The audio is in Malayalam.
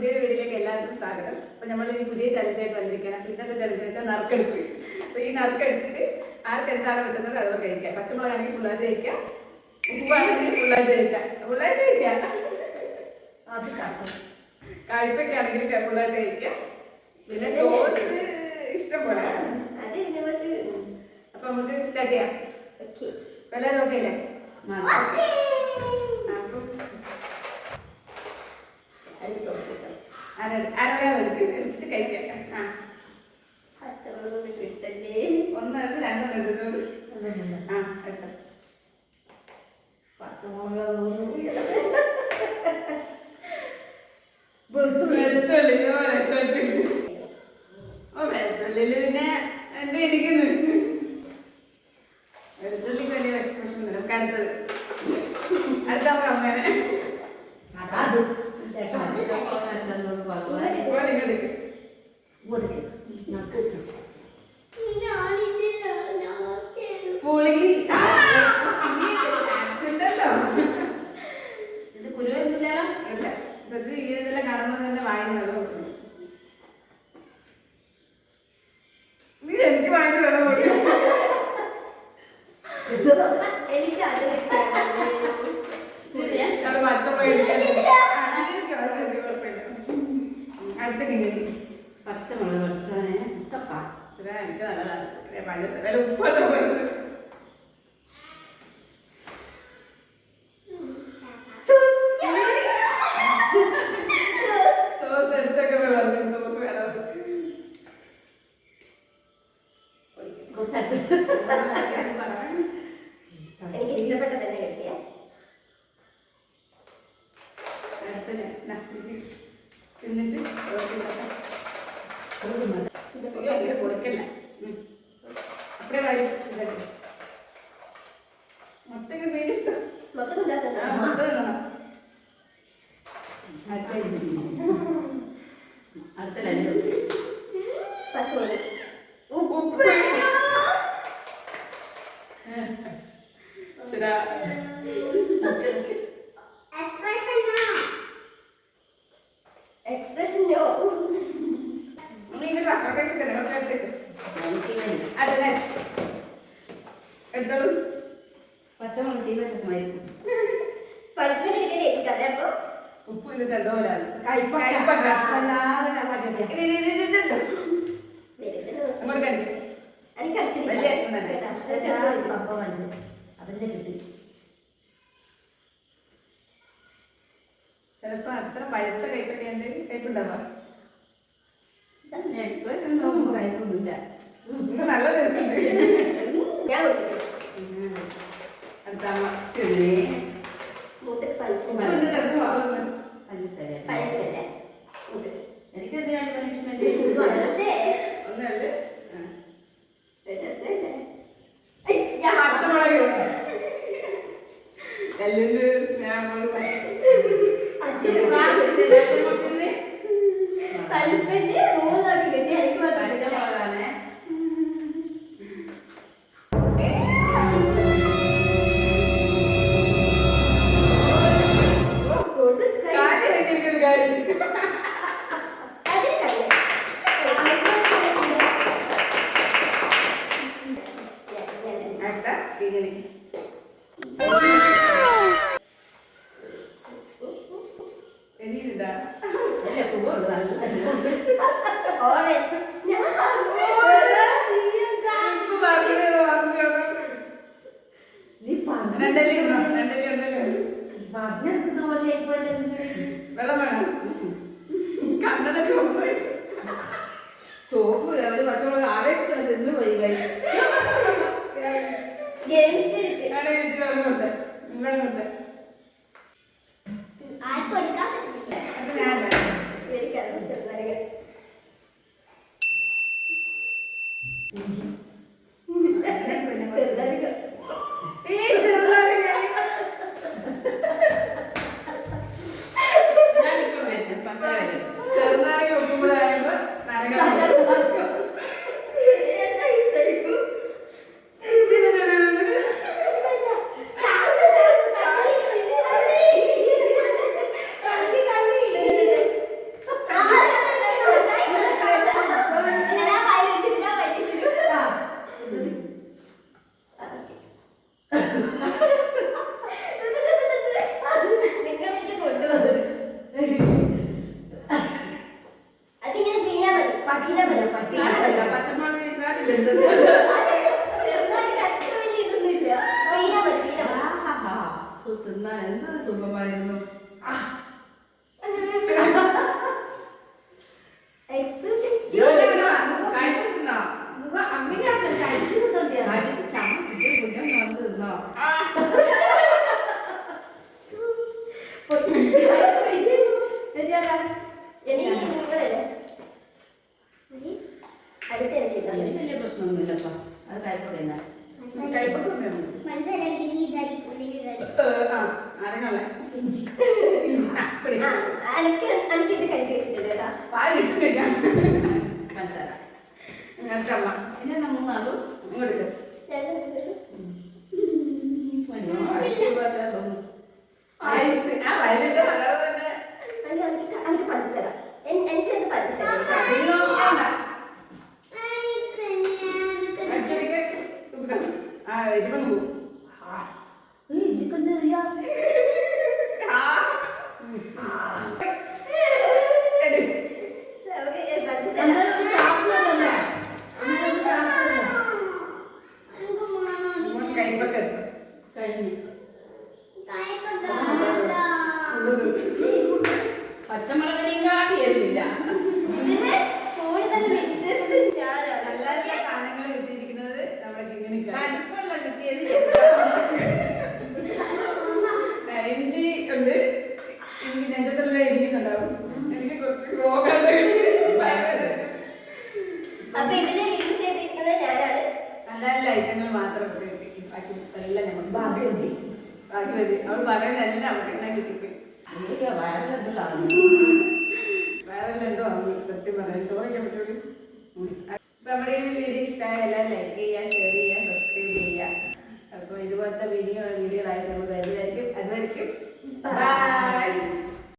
പുതിയൊരു വീഡിയോയിലേക്ക് എല്ലാവർക്കും സ്വാഗതം. അപ്പോൾ നമ്മൾ ഈ പുതിയ ചലഞ്ചായിട്ട് വന്നിരിക്കണം. ഇന്നത്തെ ചലഞ്ച് വെച്ചാൽ നറുക്കെടുപ്പ്. അപ്പോൾ ഈ നറുക്കെടുത്തിട്ട് ആർക്ക് എന്താണ് കിട്ടുന്നത് അത് കഴിക്കാം. പച്ചമുളകാണെങ്കിൽ ഫുള്ളായിട്ട് കഴിക്കാം, ഉപ്പാണെങ്കിൽ ഫുള്ളായിട്ട് കഴിക്കാം, ഫുള്ളായിട്ട് കഴിക്കാം. കഴിപ്പൊക്കെ ആണെങ്കിൽ ഫുള്ളായിട്ട് കഴിക്കാം. പിന്നെ സോസ് ഇഷ്ടം പോലെ. അപ്പൊ നമുക്ക് സ്റ്റാർട്ട് ചെയ്യാം. എല്ലാവരും ഓക്കെ അല്ലേ? എടുത്തിട്ട് കഴിക്കാം. ഒന്നത് രണ്ടെണ്ണം എടുക്കുന്നത്. എടുത്ത വെളുത്തുള്ളി വെളുത്തുള്ളില് പിന്നെ എന്താ ഇരിക്കുന്നു? വെളുത്തുള്ളിക്ക് വലിയ എക്സ്പ്രഷൻ ഒന്നും. നമുക്ക് അടുത്തത് അടുത്ത അമ്മേനെ പുളി ഉണ്ടല്ലോ. ഇത് കുരുവല്ല ഇതെല്ലാം കടന്നു തന്നെ വാങ്ങി വെള്ളം കൊടുക്കണം. നീ എനിക്ക് വാങ്ങി വെള്ളം കൊടുക്കണം. അടുത്ത കിഞ്ഞി പച്ചമുളക് കുറച്ചാണ്. എനിക്ക് നല്ലതാണ്. പഞ്ചസാര ഉപ്പാട്ടോ പോയത്. സോസ് എടുത്തൊക്കെ പറഞ്ഞു. സോസ് വേണം. എനിക്ക് ഇഷ്ടപ്പെട്ട തന്നെ കിട്ടിയ എന്നിട്ട് കൊടുക്കല്ല. അപ്പഴേ കാര്യം മൊത്തം പേരിട്ടു. അടുത്ത ലഞ്ച് പച്ചമുളക് ഉപ്പ് ശരാ എടുത്തോളൂ. പച്ചമുളക് ചീവച്ചമായിരിക്കും. ഉപ്പ് ഇത് തന്നോലാണ്. അങ്ങോട്ട് കഴിക്കും. വലിയ ഇഷ്ടം തന്നെ സംഭവമാണ്. അതിന്റെ കിട്ടി. ചിലപ്പോ അത്ര പഴുത്ത കൈപ്പൊക്കെ കൈപ്പുണ്ടാവാ. എക്സ്പ്രഷൻ കഴിക്കൊന്നുമില്ല. നല്ല ടേസ്റ്റ് ഉണ്ട്. എനിക്കെന്തിനാണ് പനിഷ്മെന്റ്? ഒന്നല്ലേ പച്ചമുളക് കല്ലില് സ്നേഹം പനിഷ്മെന്റ് മൂന്നാക്കി കിട്ടി. എനിക്ക് പച്ചമുളകാണ്. വെള്ളം വേണം. കണ്ണനൊക്കെ ചോക്കൂല. ഒരു പച്ചമുളക് ആവേശത്തിന് തിന്നു പോയി. വെള്ളം കൊണ്ട് ചെറുനാരങ്ങ ഉപ്പും കൂടെ ആയപ്പോ തിന്നാൻ എന്തൊരു സുഖമായിരുന്നു. എക്സ്പ്രഷൻ കഴിച്ചു തിന്നോ? അങ്ങനെയാണ് കഴിച്ചു തിന്നോണ്ടിയാണ്. അടിച്ച് ചമ്മ കുഞ്ഞം വന്ന് തിന്നോ? അതിന് വലിയ പ്രശ്നമൊന്നുമില്ലപ്പാ. അത് കയ്പൊക്കെ തന്നെ. കയ്പൊക്കെ തന്നെയാണ്. അറിയണല്ലേ? എനിക്കിത് കഴിച്ചു വെച്ചിട്ടില്ല. പാലിട്ട് കഴിക്കാം. മനസ്സിലാ ഇങ്ങനത്തെ അമ്മ ഇനി എന്നാ മൂന്നാളും ഇങ്ങോട്ട് ഐസ് ആ വയലിന്റെ അളവ് തന്നെ എനിക്ക് പഞ്ചസാര എനിക്കത് പഞ്ചസാര അധികം വേണ്ട. ആ എരിവണ് പോകും. ഇജിക്കൊന്നും അറിയാം. കൈപ്പൊക്കെ കഴിഞ്ഞു. പച്ചമുളകിനെയും കാട്ടി എരിവില്ല. കൂടുതൽ വെച്ചത് ഞാനാണ്. നല്ല നല്ല സാധനങ്ങൾ കിട്ടിയിരിക്കുന്നത് നമ്മുടെ കിങ്ങിണിക്ക. കടുപ്പുള്ള കിട്ടിയത് ഇഞ്ചി ഉണ്ട്. എനിക്ക് നെഞ്ചത്തെല്ലാം ഇരിക്കുന്നുണ്ടാവും. എനിക്ക് കുറച്ച് രോഗം അപ്പൊ ഇതില് മിക്സ് ചെയ്തിരിക്കുന്നത് ഞാനാണ്. നല്ല നല്ല ഐറ്റങ്ങൾ മാത്രം കിട്ടിയിരിക്കും. ബാക്കി എല്ലാം നമുക്ക് ഭാഗ്യവതി. ഭാഗ്യവതി അവൾ പറയുന്നതെല്ലാം അവർക്ക് എല്ലാം കിട്ടിപ്പോയി. വേറെ എന്തോ സത്യം പറയാൻ ചോദിക്കാൻ പറ്റുള്ളൂ. നമ്മുടെ ഈ വീഡിയോ ഇഷ്ടമായ എല്ലാം ലൈക്ക് ചെയ്യുക,